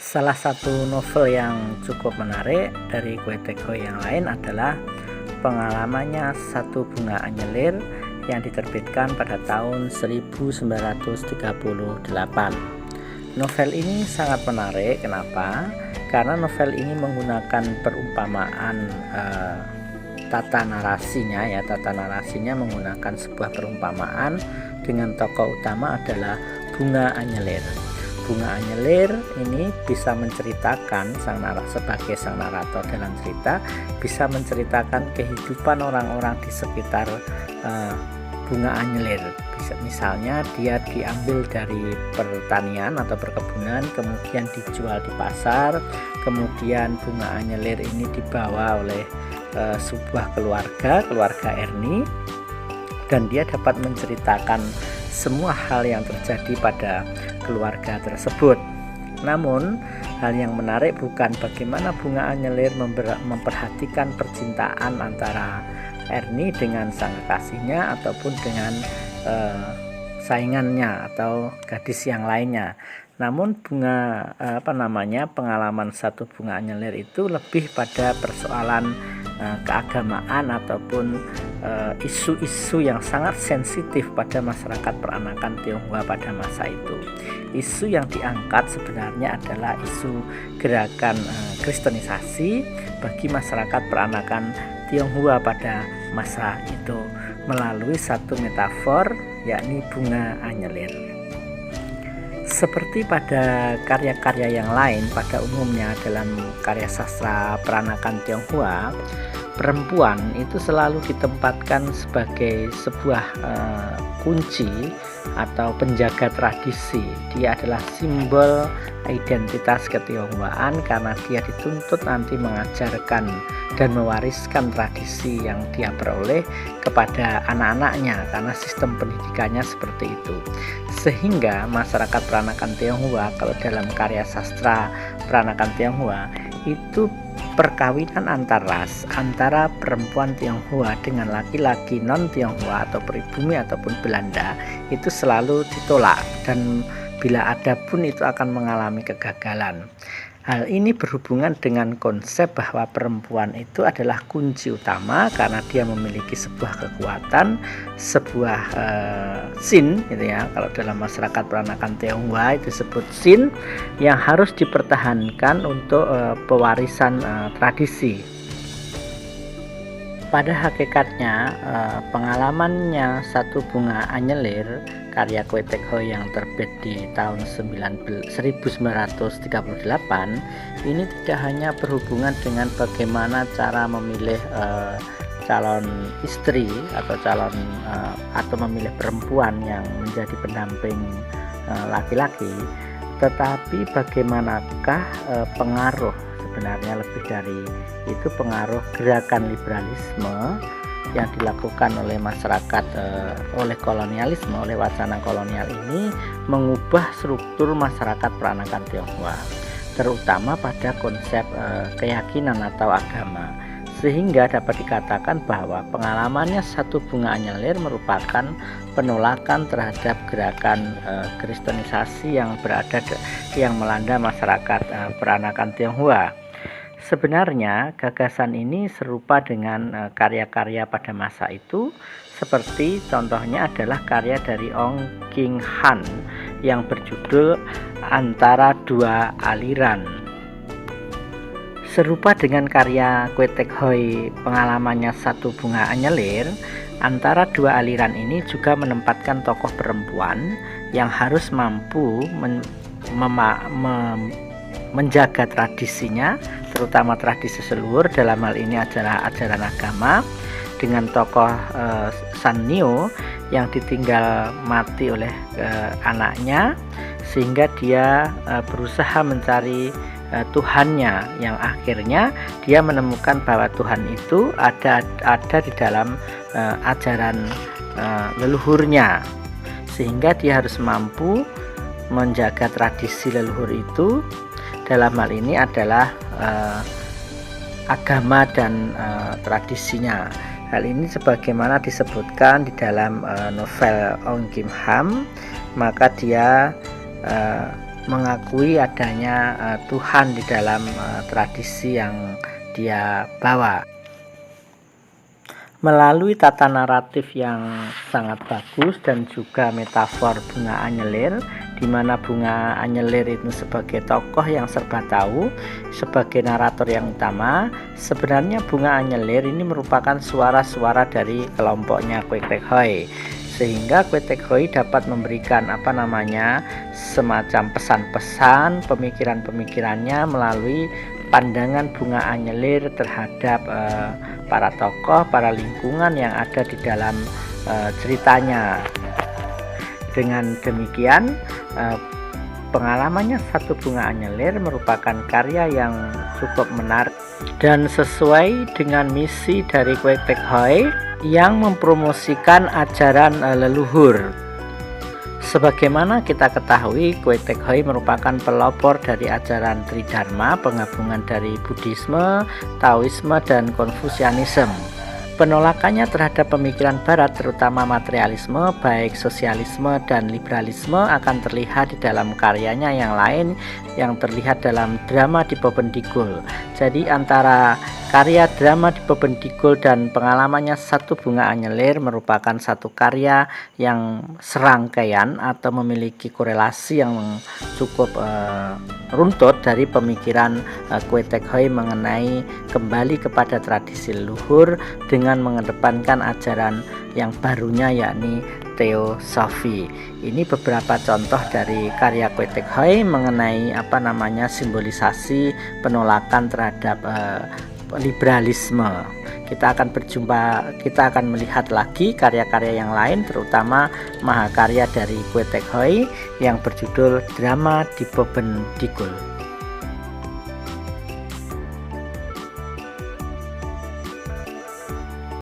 Salah satu novel yang cukup menarik dari Kue Tek Hoi yang lain adalah pengalamannya Satu Bunga Anyelir yang diterbitkan pada tahun 1938. Novel ini sangat menarik. Kenapa? Karena novel ini menggunakan perumpamaan tata narasinya menggunakan sebuah perumpamaan dengan tokoh utama adalah Bunga Anyelir. Bunga Anyelir ini bisa menceritakan sebagai sang narator dalam cerita, bisa menceritakan kehidupan orang-orang di sekitar Bunga Anyelir. Misalnya dia diambil dari pertanian atau perkebunan, kemudian dijual di pasar, kemudian Bunga Anyelir ini dibawa oleh sebuah keluarga Erni, dan dia dapat menceritakan semua hal yang terjadi pada keluarga tersebut. Namun hal yang menarik bukan bagaimana Bunga Anyelir memperhatikan percintaan antara Erni dengan sang kekasihnya ataupun dengan saingannya atau gadis yang lainnya. Namun pengalaman Satu Bunga Anyelir itu lebih pada persoalan keagamaan ataupun isu-isu yang sangat sensitif pada masyarakat peranakan Tionghoa pada masa itu. Isu yang diangkat sebenarnya adalah isu gerakan kristenisasi bagi masyarakat peranakan Tionghoa pada masa itu melalui satu metafor, yakni Bunga Anyelir. Seperti pada karya-karya yang lain pada umumnya dalam karya sastra peranakan Tionghoa, perempuan itu selalu ditempatkan sebagai sebuah kunci atau penjaga tradisi. Dia adalah simbol identitas ketionghoaan karena dia dituntut nanti mengajarkan dan mewariskan tradisi yang dia peroleh kepada anak-anaknya karena sistem pendidikannya seperti itu. Sehingga masyarakat peranakan Tionghoa, kalau dalam karya sastra peranakan Tionghoa itu perkawinan antar ras antara perempuan Tionghoa dengan laki-laki non Tionghoa atau pribumi ataupun Belanda itu selalu ditolak, dan bila ada pun itu akan mengalami kegagalan. Hal ini berhubungan dengan konsep bahwa perempuan itu adalah kunci utama karena dia memiliki sebuah kekuatan, sebuah sin gitu ya. Kalau dalam masyarakat peranakan Tionghoa itu disebut sin yang harus dipertahankan untuk pewarisan tradisi. Pada hakikatnya pengalamannya Satu Bunga Anyelir karya Kue Tek Hoi yang terbit di tahun 1938 ini tidak hanya berhubungan dengan bagaimana cara memilih calon istri atau memilih perempuan yang menjadi pendamping laki-laki, tetapi bagaimanakah pengaruh, sebenarnya lebih dari itu, pengaruh gerakan liberalisme yang dilakukan oleh masyarakat oleh kolonialisme, oleh wacana kolonial ini mengubah struktur masyarakat peranakan Tionghoa, terutama pada konsep keyakinan atau agama, sehingga dapat dikatakan bahwa pengalamannya Satu Bunga Anyelir merupakan penolakan terhadap gerakan kristenisasi yang melanda masyarakat peranakan Tionghoa. Sebenarnya gagasan ini serupa dengan karya-karya pada masa itu, seperti contohnya adalah karya dari Ong King Han yang berjudul Antara Dua Aliran. Serupa dengan karya Kue Tek Hoi pengalamannya Satu Bunga Anyelir, Antara Dua Aliran ini juga menempatkan tokoh perempuan yang harus mampu menjaga tradisinya, terutama tradisi leluhur, dalam hal ini adalah ajaran agama, dengan tokoh San Nio yang ditinggal mati oleh anaknya, sehingga dia berusaha mencari Tuhannya, yang akhirnya dia menemukan bahwa Tuhan itu ada di dalam ajaran leluhurnya, sehingga dia harus mampu menjaga tradisi leluhur itu. Dalam hal ini adalah agama dan tradisinya. Hal ini sebagaimana disebutkan di dalam novel Ong Kim Han, maka dia mengakui adanya Tuhan di dalam tradisi yang dia bawa. Melalui tata naratif yang sangat bagus dan juga metafor bunga anyelir, di mana bunga anyelir itu sebagai tokoh yang serba tahu, sebagai narator yang utama. Sebenarnya bunga anyelir ini merupakan suara-suara dari kelompoknya Kwek Tek Hoi, sehingga Kwek Tek Hoi dapat memberikan semacam pesan-pesan pemikiran-pemikirannya melalui pandangan bunga anyelir terhadap para tokoh, para lingkungan yang ada di dalam ceritanya. Dengan demikian, pengalamannya Satu Bunga Anyelir merupakan karya yang cukup menarik dan sesuai dengan misi dari Kwek Tek Hoi yang mempromosikan ajaran leluhur. Sebagaimana kita ketahui, Kwek Tek Hoi merupakan pelopor dari ajaran Tridharma, penggabungan dari Buddhisme, Taoisme, dan Konfusianisme. Penolakannya terhadap pemikiran Barat, terutama materialisme, baik sosialisme dan liberalisme, akan terlihat di dalam karyanya yang lain yang terlihat dalam Drama di Bovendigul. Jadi antara karya Drama di Bovendigul dan pengalamannya Satu Bunga Anyelir merupakan satu karya yang serangkaian atau memiliki korelasi yang cukup runtut dari pemikiran Kwek Tek Hoi mengenai kembali kepada tradisi leluhur dengan mengedepankan ajaran yang barunya, yakni teosofi. Ini beberapa contoh dari karya Kwek Tek Hoi mengenai simbolisasi penolakan terhadap liberalisme. Kita akan melihat lagi karya-karya yang lain, terutama mahakarya dari Kwek Tek Hoi yang berjudul Drama di Bovendigul.